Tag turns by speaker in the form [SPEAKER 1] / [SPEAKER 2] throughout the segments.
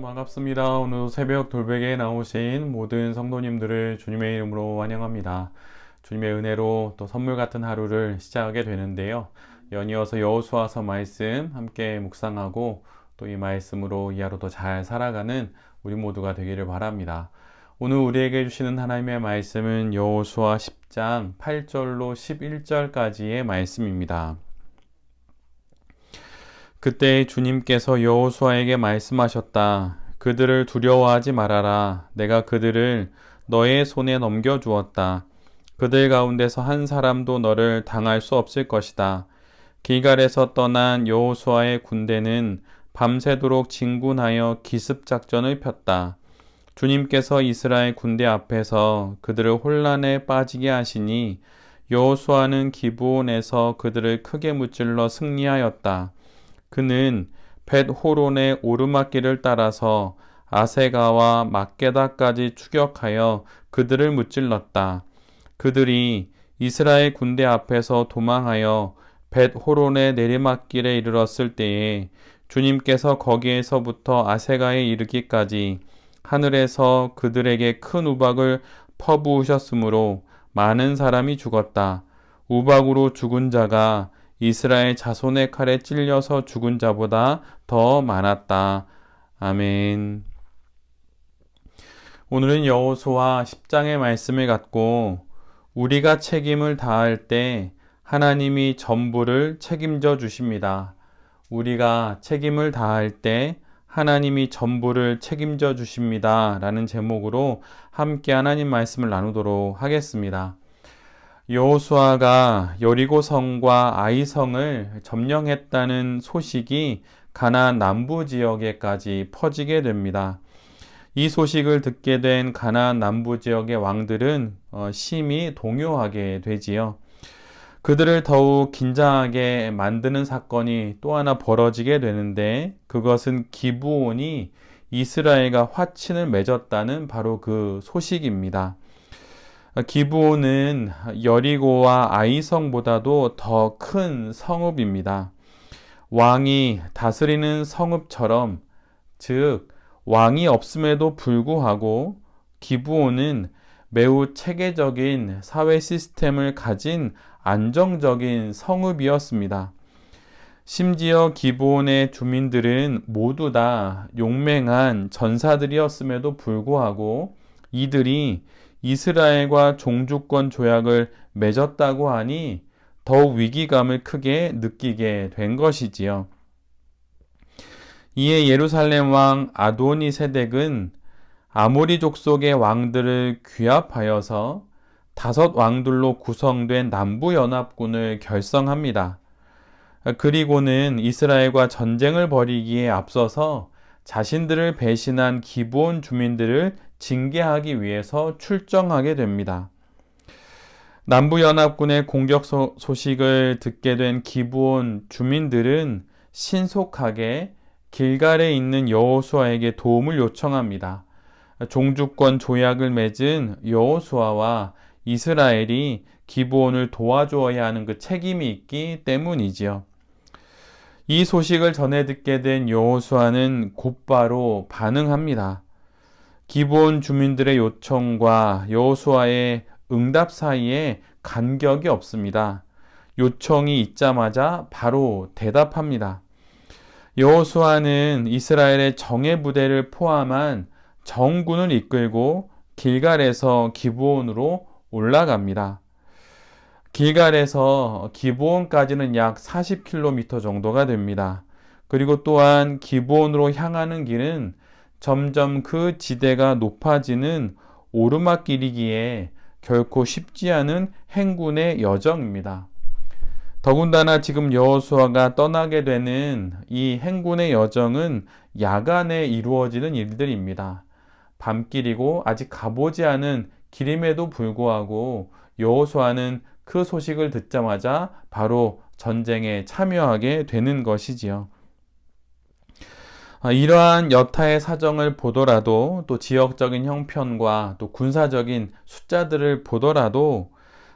[SPEAKER 1] 반갑습니다. 오늘 새벽 돌베개에 나오신 모든 성도님들을 주님의 이름으로 환영합니다. 주님의 은혜로 또 선물 같은 하루를 시작하게 되는데요. 연이어서 여호수아서 말씀 함께 묵상하고 또 이 말씀으로 이 하루도 잘 살아가는 우리 모두가 되기를 바랍니다. 오늘 우리에게 주시는 하나님의 말씀은 여호수아 10장 8절로 11절까지의 말씀입니다. 그때 주님께서 여호수아에게 말씀하셨다. 그들을 두려워하지 말아라. 내가 그들을 너의 손에 넘겨주었다. 그들 가운데서 한 사람도 너를 당할 수 없을 것이다. 길갈에서 떠난 여호수아의 군대는 밤새도록 진군하여 기습작전을 폈다. 주님께서 이스라엘 군대 앞에서 그들을 혼란에 빠지게 하시니 여호수아는 기브온에서 그들을 크게 무찔러 승리하였다. 그는 벳호론의 오르막길을 따라서 아세가와 막게다까지 추격하여 그들을 무찔렀다. 그들이 이스라엘 군대 앞에서 도망하여 벳호론의 내리막길에 이르렀을 때에 주님께서 거기에서부터 아세가에 이르기까지 하늘에서 그들에게 큰 우박을 퍼부으셨으므로 많은 사람이 죽었다. 우박으로 죽은 자가 이스라엘 자손의 칼에 찔려서 죽은 자보다 더 많았다. 아멘. 오늘은 여호수아 10장의 말씀을 갖고 우리가 책임을 다할 때 하나님이 전부를 책임져 주십니다. 우리가 책임을 다할 때 하나님이 전부를 책임져 주십니다. 라는 제목으로 함께 하나님 말씀을 나누도록 하겠습니다. 여호수아가 여리고성과 아이성을 점령했다는 소식이 가나안 남부 지역에까지 퍼지게 됩니다. 이 소식을 듣게 된 가나안 남부 지역의 왕들은 심히 동요하게 되지요. 그들을 더욱 긴장하게 만드는 사건이 또 하나 벌어지게 되는데 그것은 기브온이 이스라엘과 화친을 맺었다는 바로 그 소식입니다. 기브온은 여리고와 아이성보다도 더 큰 성읍입니다. 왕이 다스리는 성읍처럼, 즉 왕이 없음에도 불구하고 기브온은 매우 체계적인 사회 시스템을 가진 안정적인 성읍이었습니다. 심지어 기브온의 주민들은 모두 다 용맹한 전사들이었음에도 불구하고 이들이 이스라엘과 종주권 조약을 맺었다고 하니 더욱 위기감을 크게 느끼게 된 것이지요. 이에 예루살렘 왕 아도니세덱은 아모리 족속의 왕들을 규합하여서 5 왕들로 구성된 남부연합군을 결성합니다. 그리고는 이스라엘과 전쟁을 벌이기에 앞서서 자신들을 배신한 기브온 주민들을 징계하기 위해서 출정하게 됩니다. 남부연합군의 공격 소식을 듣게 된 기브온 주민들은 신속하게 길갈에 있는 여호수아에게 도움을 요청합니다. 종주권 조약을 맺은 여호수아와 이스라엘이 기브온을 도와주어야 하는 그 책임이 있기 때문이지요. 이 소식을 전해 듣게 된 여호수아는 곧바로 반응합니다. 기브온 주민들의 요청과 여호수아의 응답 사이에 간격이 없습니다. 요청이 있자마자 바로 대답합니다. 여호수아는 이스라엘의 정예 부대를 포함한 정군을 이끌고 길갈에서 기브온으로 올라갑니다. 길갈에서 기브온까지는 약 40km 정도가 됩니다. 그리고 또한 기브온으로 향하는 길은 점점 그 지대가 높아지는 오르막길이기에 결코 쉽지 않은 행군의 여정입니다. 더군다나 지금 여호수아가 떠나게 되는 이 행군의 여정은 야간에 이루어지는 일들입니다. 밤길이고 아직 가보지 않은 길임에도 불구하고 여호수아는 그 소식을 듣자마자 바로 전쟁에 참여하게 되는 것이지요. 이러한 여타의 사정을 보더라도 또 지역적인 형편과 또 군사적인 숫자들을 보더라도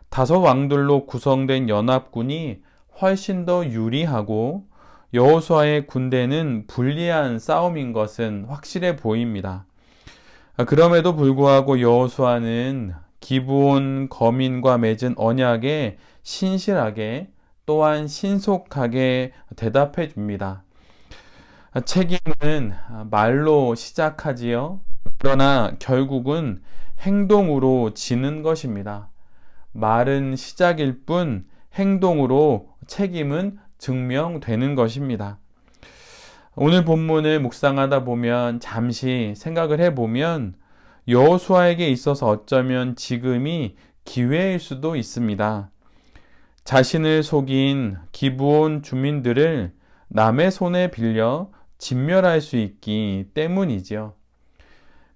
[SPEAKER 1] 5 왕들로 구성된 연합군이 훨씬 더 유리하고 여호수아의 군대는 불리한 싸움인 것은 확실해 보입니다. 그럼에도 불구하고 여호수아는 기브온 거민과 맺은 언약에 신실하게 또한 신속하게 대답해 줍니다. 책임은 말로 시작하지요. 그러나 결국은 행동으로 지는 것입니다. 말은 시작일 뿐 행동으로 책임은 증명되는 것입니다. 오늘 본문을 묵상하다 보면 잠시 생각을 해보면 여호수아에게 있어서 어쩌면 지금이 기회일 수도 있습니다. 자신을 속인 기브온 주민들을 남의 손에 빌려 진멸할 수 있기 때문이지요.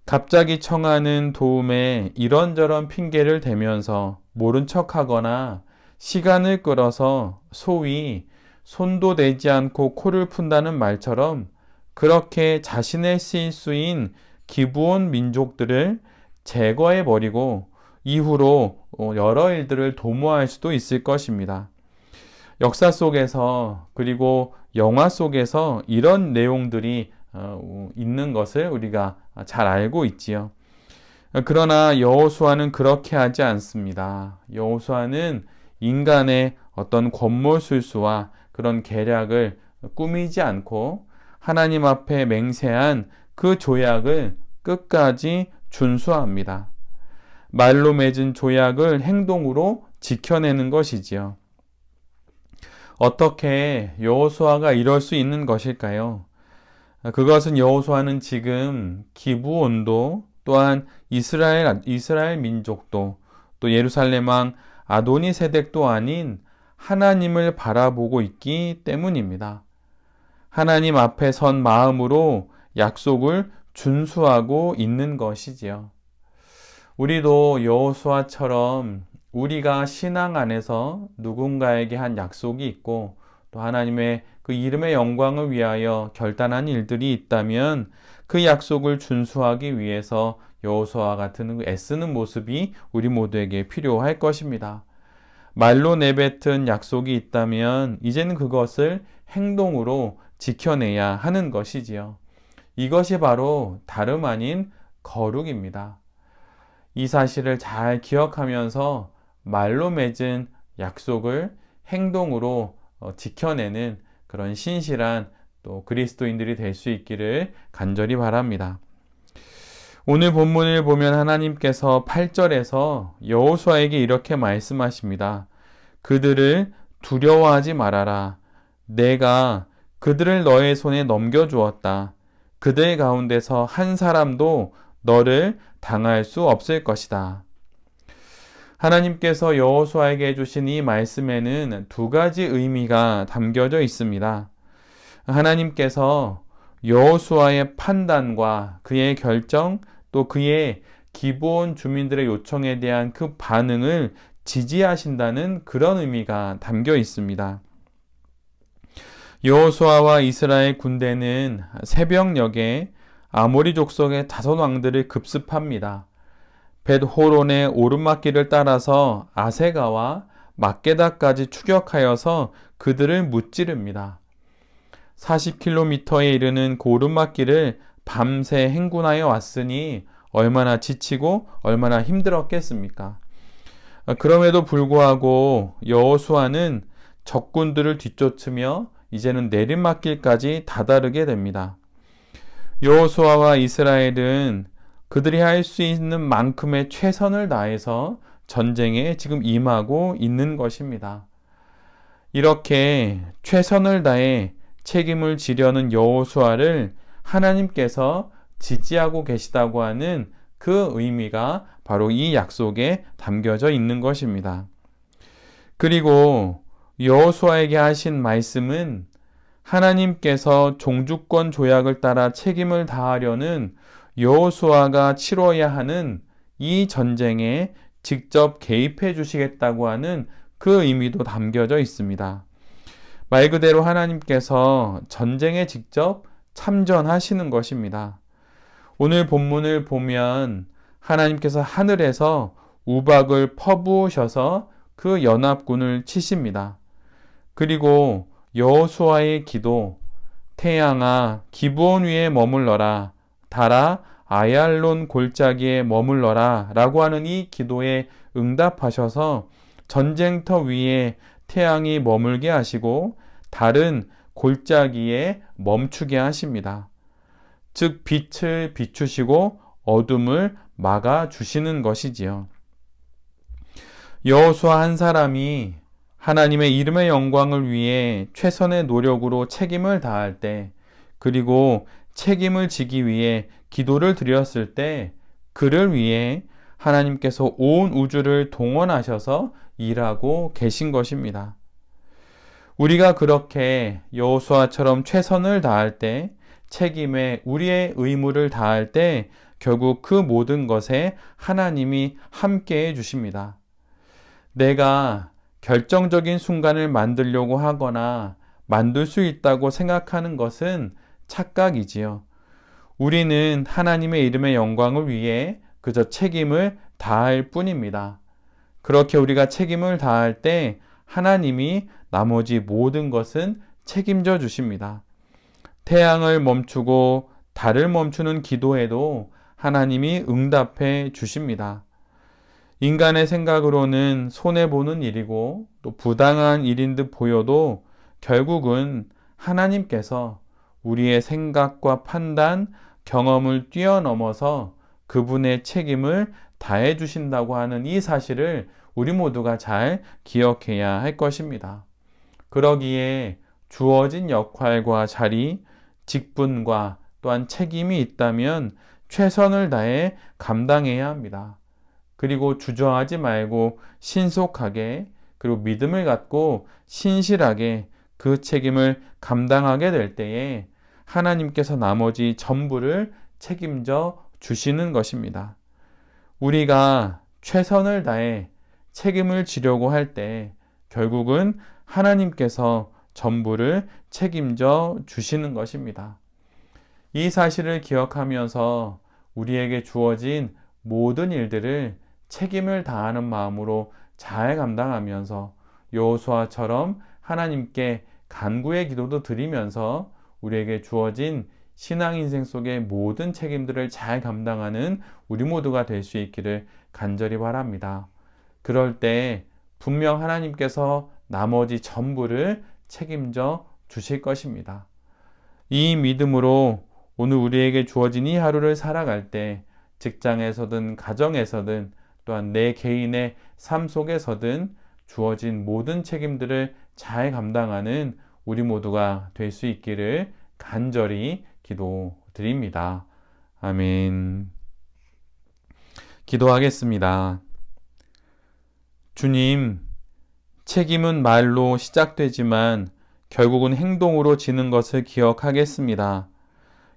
[SPEAKER 1] 갑자기 청하는 도움에 이런저런 핑계를 대면서 모른 척하거나 시간을 끌어서 소위 손도 대지 않고 코를 푼다는 말처럼 그렇게 자신의 실수인 기브온 민족들을 제거해 버리고 이후로 여러 일들을 도모할 수도 있을 것입니다. 역사 속에서 그리고 영화 속에서 이런 내용들이 있는 것을 우리가 잘 알고 있지요. 그러나 여호수아는 그렇게 하지 않습니다. 여호수아는 인간의 어떤 권모술수와 그런 계략을 꾸미지 않고 하나님 앞에 맹세한 그 조약을 끝까지 준수합니다. 말로 맺은 조약을 행동으로 지켜내는 것이지요. 어떻게 여호수아가 이럴 수 있는 것일까요? 그것은 여호수아는 지금 기브온도 또한 이스라엘 민족도 또 예루살렘 왕 아도니세덱도 아닌 하나님을 바라보고 있기 때문입니다. 하나님 앞에 선 마음으로 약속을 준수하고 있는 것이지요. 우리도 여호수아처럼 우리가 신앙 안에서 누군가에게 한 약속이 있고 또 하나님의 그 이름의 영광을 위하여 결단한 일들이 있다면 그 약속을 준수하기 위해서 여호수아와 같은 애쓰는 모습이 우리 모두에게 필요할 것입니다. 말로 내뱉은 약속이 있다면 이제는 그것을 행동으로 지켜내야 하는 것이지요. 이것이 바로 다름 아닌 거룩입니다. 이 사실을 잘 기억하면서 말로 맺은 약속을 행동으로 지켜내는 그런 신실한 또 그리스도인들이 될 수 있기를 간절히 바랍니다. 오늘 본문을 보면 하나님께서 8절에서 여호수아에게 이렇게 말씀하십니다. 그들을 두려워하지 말아라. 내가 그들을 너의 손에 넘겨주었다. 그들 가운데서 한 사람도 너를 당할 수 없을 것이다. 하나님께서 여호수아에게 해주신 이 말씀에는 두 가지 의미가 담겨져 있습니다. 하나님께서 여호수아의 판단과 그의 결정 또 그의 기브온 주민들의 요청에 대한 그 반응을 지지하신다는 그런 의미가 담겨 있습니다. 여호수아와 이스라엘 군대는 새벽녘에 아모리 족속의 다섯 왕들을 급습합니다. 벳호론의 오르막길을 따라서 아세가와 막게다까지 추격하여서 그들을 무찌릅니다. 40km에 이르는 그 오르막길을 밤새 행군하여 왔으니 얼마나 지치고 얼마나 힘들었겠습니까? 그럼에도 불구하고 여호수아는 적군들을 뒤쫓으며 이제는 내리막길까지 다다르게 됩니다. 여호수아와 이스라엘은 그들이 할 수 있는 만큼의 최선을 다해서 전쟁에 지금 임하고 있는 것입니다. 이렇게 최선을 다해 책임을 지려는 여호수아를 하나님께서 지지하고 계시다고 하는 그 의미가 바로 이 약속에 담겨져 있는 것입니다. 그리고 여호수아에게 하신 말씀은 하나님께서 종주권 조약을 따라 책임을 다하려는 여호수아가 치러야 하는 이 전쟁에 직접 개입해 주시겠다고 하는 그 의미도 담겨져 있습니다. 말 그대로 하나님께서 전쟁에 직접 참전하시는 것입니다. 오늘 본문을 보면 하나님께서 하늘에서 우박을 퍼부으셔서 그 연합군을 치십니다. 그리고 여호수아의 기도, 태양아 기브온 위에 머물러라, 달아 아얄론 골짜기에 머물러라 라고 하는 이 기도에 응답하셔서 전쟁터 위에 태양이 머물게 하시고 달은 골짜기에 멈추게 하십니다. 즉 빛을 비추시고 어둠을 막아 주시는 것이지요. 여호수아 한 사람이 하나님의 이름의 영광을 위해 최선의 노력으로 책임을 다할 때, 그리고 책임을 지기 위해 기도를 드렸을 때 그를 위해 하나님께서 온 우주를 동원하셔서 일하고 계신 것입니다. 우리가 그렇게 여호수아처럼 최선을 다할 때, 책임에 우리의 의무를 다할 때 결국 그 모든 것에 하나님이 함께해 주십니다. 내가 결정적인 순간을 만들려고 하거나 만들 수 있다고 생각하는 것은 착각이지요. 우리는 하나님의 이름의 영광을 위해 그저 책임을 다할 뿐입니다. 그렇게 우리가 책임을 다할 때 하나님이 나머지 모든 것은 책임져 주십니다. 태양을 멈추고 달을 멈추는 기도에도 하나님이 응답해 주십니다. 인간의 생각으로는 손해보는 일이고 또 부당한 일인 듯 보여도 결국은 하나님께서 우리의 생각과 판단, 경험을 뛰어넘어서 그분의 책임을 다해 주신다고 하는 이 사실을 우리 모두가 잘 기억해야 할 것입니다. 그러기에 주어진 역할과 자리, 직분과 또한 책임이 있다면 최선을 다해 감당해야 합니다. 그리고 주저하지 말고 신속하게, 그리고 믿음을 갖고 신실하게 그 책임을 감당하게 될 때에 하나님께서 나머지 전부를 책임져 주시는 것입니다. 우리가 최선을 다해 책임을 지려고 할 때 결국은 하나님께서 전부를 책임져 주시는 것입니다. 이 사실을 기억하면서 우리에게 주어진 모든 일들을 책임을 다하는 마음으로 잘 감당하면서 여호수아처럼 하나님께 간구의 기도도 드리면서 우리에게 주어진 신앙 인생 속의 모든 책임들을 잘 감당하는 우리 모두가 될 수 있기를 간절히 바랍니다. 그럴 때 분명 하나님께서 나머지 전부를 책임져 주실 것입니다. 이 믿음으로 오늘 우리에게 주어진 이 하루를 살아갈 때 직장에서든 가정에서든 또한 내 개인의 삶 속에서든 주어진 모든 책임들을 잘 감당하는 우리 모두가 될 수 있기를 간절히 기도드립니다. 아멘. 기도하겠습니다. 주님, 책임은 말로 시작되지만 결국은 행동으로 지는 것을 기억하겠습니다.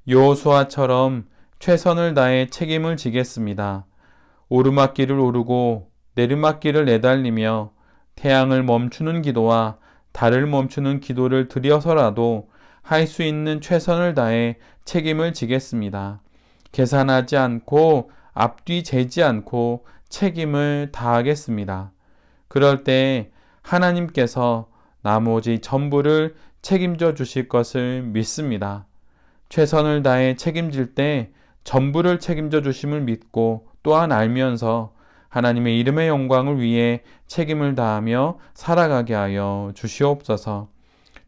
[SPEAKER 1] 여호수아처럼 최선을 다해 책임을 지겠습니다. 오르막길을 오르고 내리막길을 내달리며 태양을 멈추는 기도와 달을 멈추는 기도를 드려서라도 할 수 있는 최선을 다해 책임을 지겠습니다. 계산하지 않고 앞뒤 재지 않고 책임을 다하겠습니다. 그럴 때 하나님께서 나머지 전부를 책임져 주실 것을 믿습니다. 최선을 다해 책임질 때 전부를 책임져 주심을 믿고 또한 알면서 하나님의 이름의 영광을 위해 책임을 다하며 살아가게 하여 주시옵소서.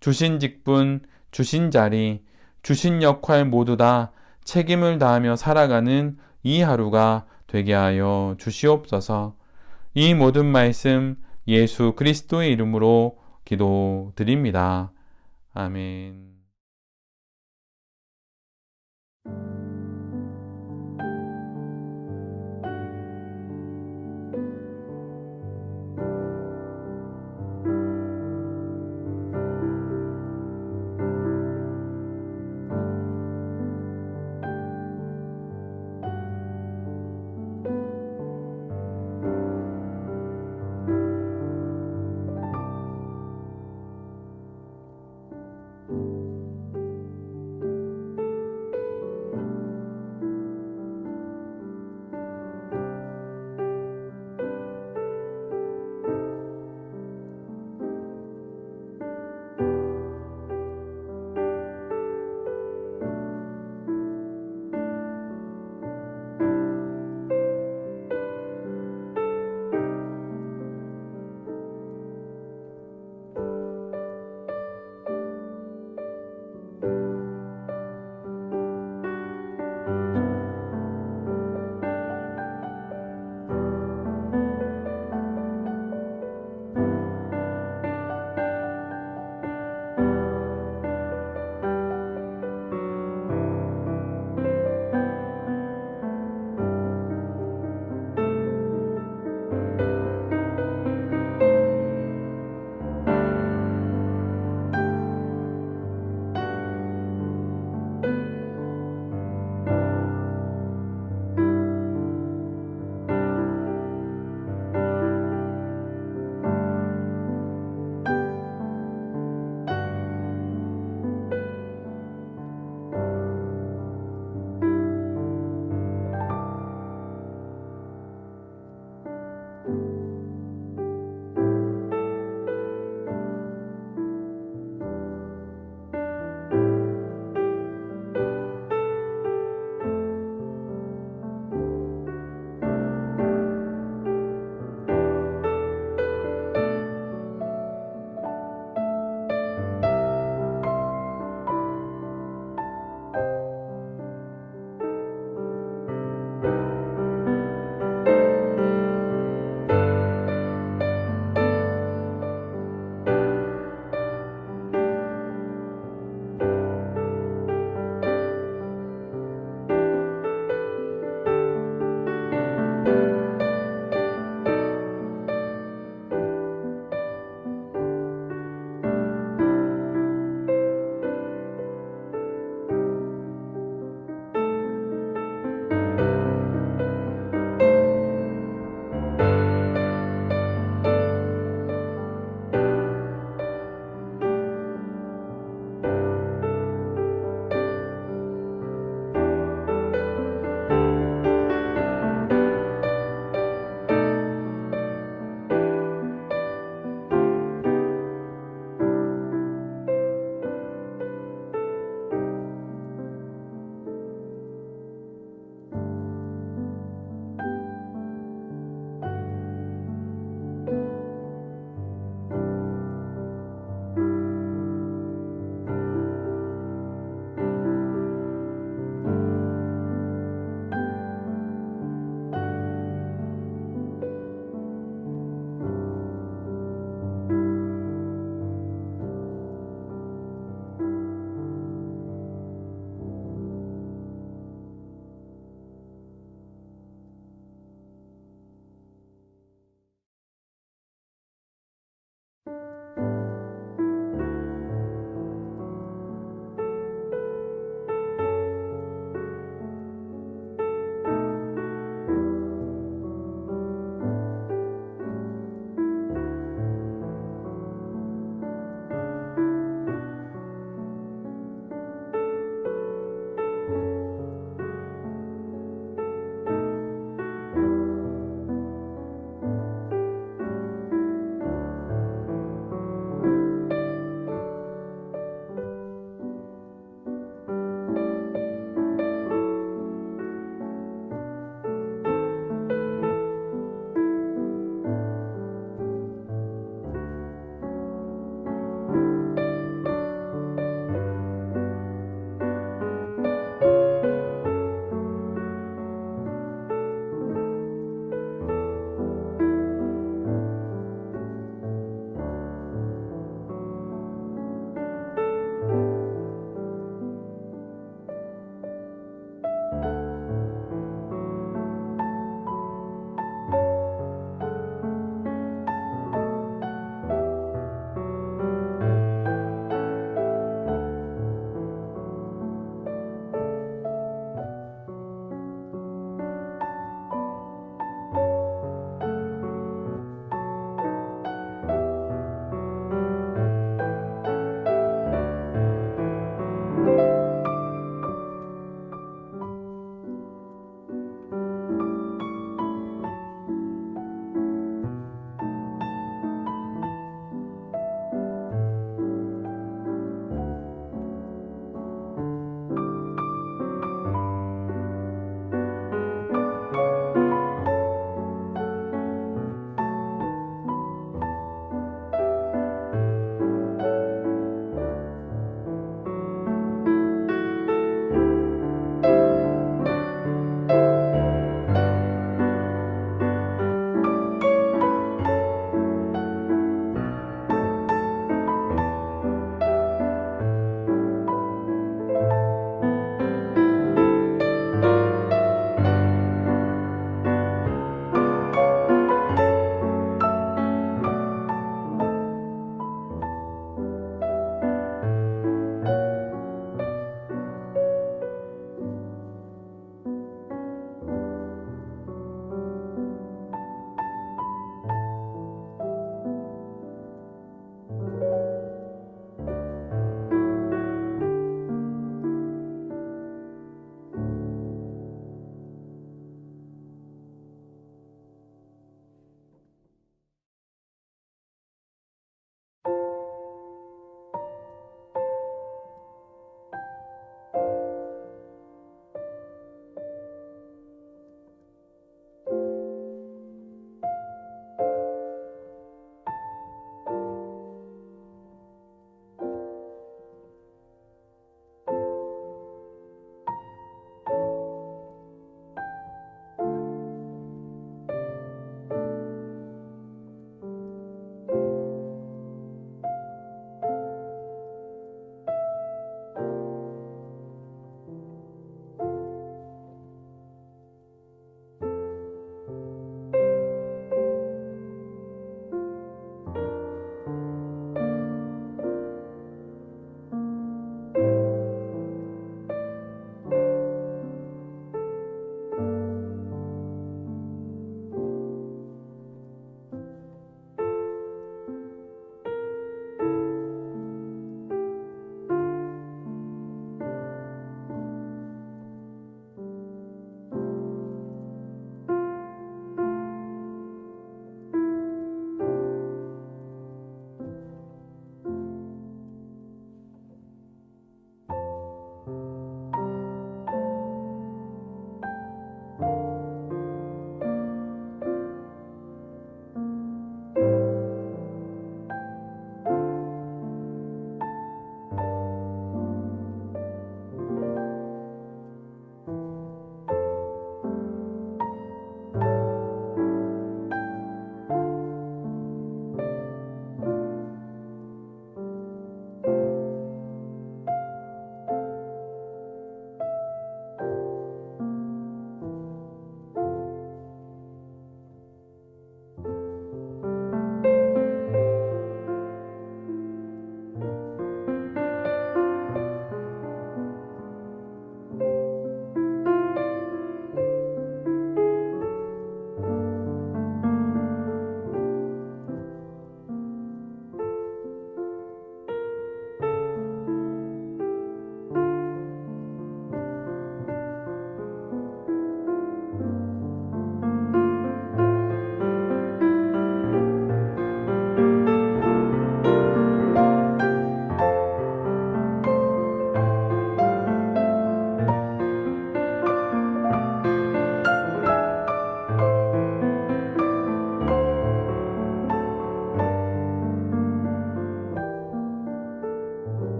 [SPEAKER 1] 주신 직분, 주신 자리, 주신 역할 모두 다 책임을 다하며 살아가는 이 하루가 되게 하여 주시옵소서. 이 모든 말씀 예수 그리스도의 이름으로 기도드립니다. 아멘.